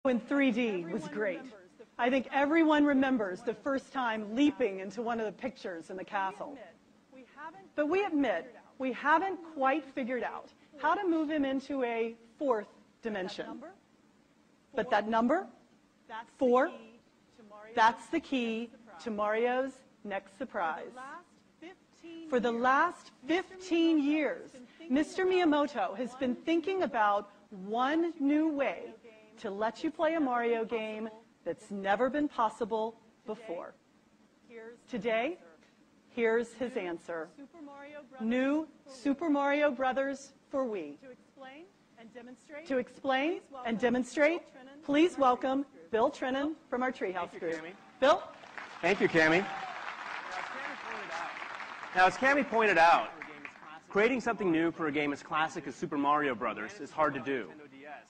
in 3D was great. I think everyone remembers the first time leaping into one of the pictures in the castle. But we admit we haven't quite figured out how to move him into a fourth dimension. But that number, 4, that's the key to Mario's next surprise. For the last 15 years, Mr. Miyamoto has been thinking about one new way to let you play a Mario game that's never been possible before. Today, here's his answer. New Super Mario Brothers for Wii. To explain and demonstrate, please welcome Bill Trinen from our Treehouse group. Bill? Thank you, Cammie. Now, as Cammie pointed out, creating something new for a game as classic as Super Mario Brothers is hard to do.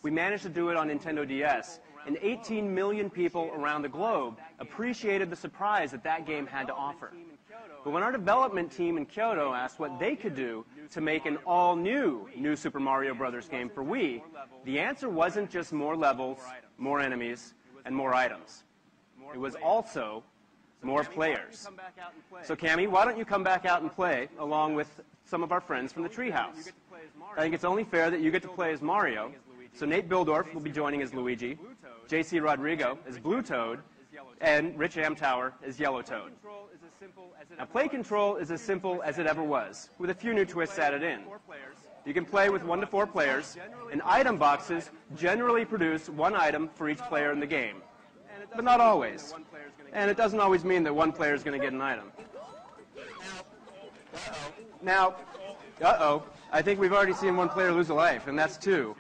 We managed to do it on Nintendo DS, and 18 million people around the globe appreciated the surprise that that game had to offer. But when our development team in Kyoto asked what they could do to make an all-new New Super Mario Brothers game for Wii, the answer wasn't just more levels, more enemies, and more items. It was also more players. So Cammie, why don't you come back out and play along with some of our friends from the Treehouse? I think it's only fair that you get to play as Mario. So Nate Bildorf will be joining as Luigi, J.C. Rodrigo as Blue Toad, and Rich Amtower as Yellow Toad. Now, play control is as simple as it ever was, with a few new twists added in. You can play with 1 to 4 players, and item boxes generally produce 1 item for each player in the game. But not always. And it doesn't always mean that 1 player is going to get an item. Now, I think we've already seen 1 player lose a life, and that's 2.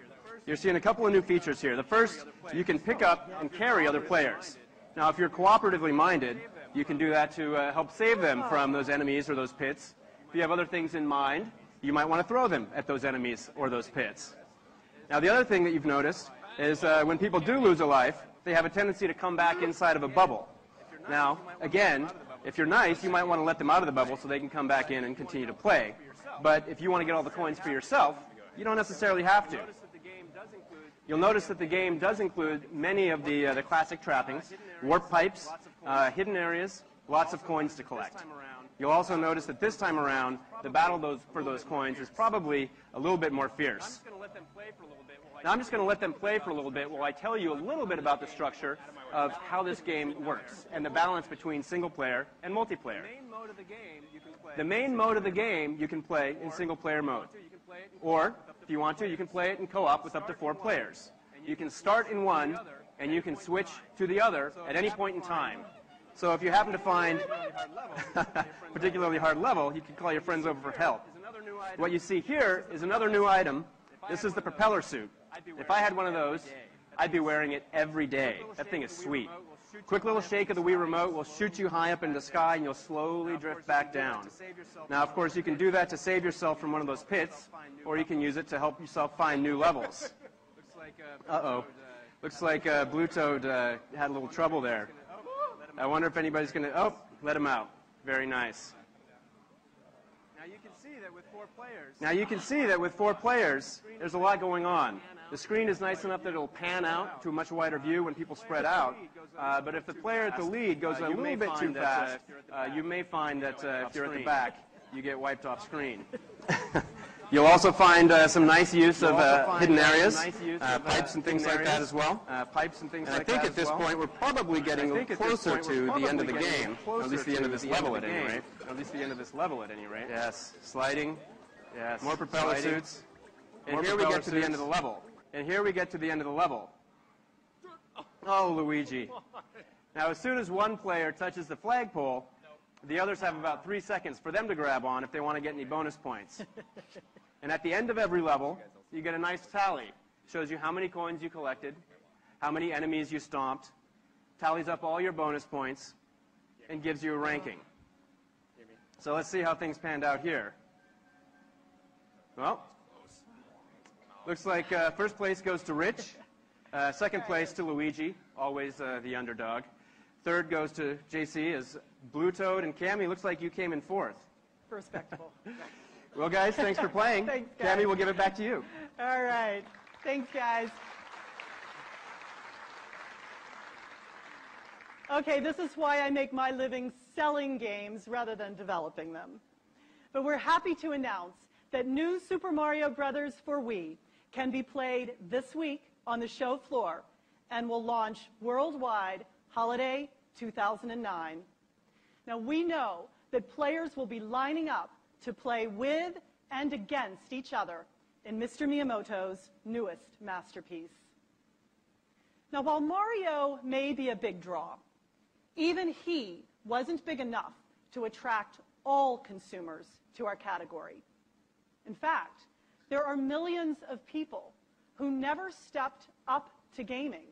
You're seeing a couple of new features here. The first, you can pick up and carry other players. Now, if you're cooperatively minded, you can do that to help save them from those enemies or those pits. If you have other things in mind, you might want to throw them at those enemies or those pits. Now, the other thing that you've noticed is when people do lose a life, they have a tendency to come back inside of a bubble. Now, again, if you're nice, you might want to let them out of the bubble so they can come back in and continue to play. But if you want to get all the coins for yourself, you don't necessarily have to. You'll notice that the game does include many of the classic trappings, warp pipes, hidden areas, lots of coins to collect. You'll also notice that this time around, the battle for those coins is probably a little bit more fierce. Now, I'm just going to let them play for a little bit while I tell you a little bit about the structure of how this game works and the balance between single player and multiplayer. The main mode of the game you can play in single player mode. Or, if you want to, you can play it in co-op with up to 4 players. You can start in one, and you can switch to the other at any point in time. So if you happen to find a particularly hard level, you can call your friends over for help. What you see here is another new item. This is the propeller suit. If I had one of those, I'd be wearing it every day. That thing is sweet. Quick little shake of the Wii Remote will shoot you high up in the sky, and you'll slowly drift back down. Now, of course, you can do that to save yourself from one of those pits, or you can use it to help yourself find new levels. Uh-oh. Looks like Blue Toad had a little trouble there. I wonder if anybody's going to... Oh, let him out. Very nice. Now, you can see that with 4 players, there's a lot going on. The screen is nice enough that it'll pan out to a much wider view when people spread out. But if the player at the lead goes a little bit too fast, you may find that if you're at the back, you get wiped off screen. You'll also find some nice use of hidden areas, pipes and things like that as well. And I think at this point we're probably getting closer to the end of the game, at least the end of this level at any rate. Yes, sliding, yes, more propeller suits, and here we get to the end of the level. Oh, Luigi. Now, as soon as one player touches the flagpole, the others have about 3 seconds for them to grab on if they want to get any bonus points. And at the end of every level, you get a nice tally. Shows you how many coins you collected, how many enemies you stomped, tallies up all your bonus points, and gives you a ranking. So let's see how things panned out here. Well, looks like first place goes to Rich, second place to Luigi, always the underdog. Third goes to JC as Blue Toad, and Cammie, looks like you came in 4th. Respectable. Well, guys, thanks for playing. Thanks, guys. Cammie, we'll give it back to you. All right. Thanks, guys. Okay, this is why I make my living selling games rather than developing them. But we're happy to announce that new Super Mario Bros. For Wii can be played this week on the show floor and will launch worldwide holiday 2009. Now, we know that players will be lining up to play with and against each other in Mr. Miyamoto's newest masterpiece. Now, while Mario may be a big draw, even he wasn't big enough to attract all consumers to our category. In fact, there are millions of people who never stepped up to gaming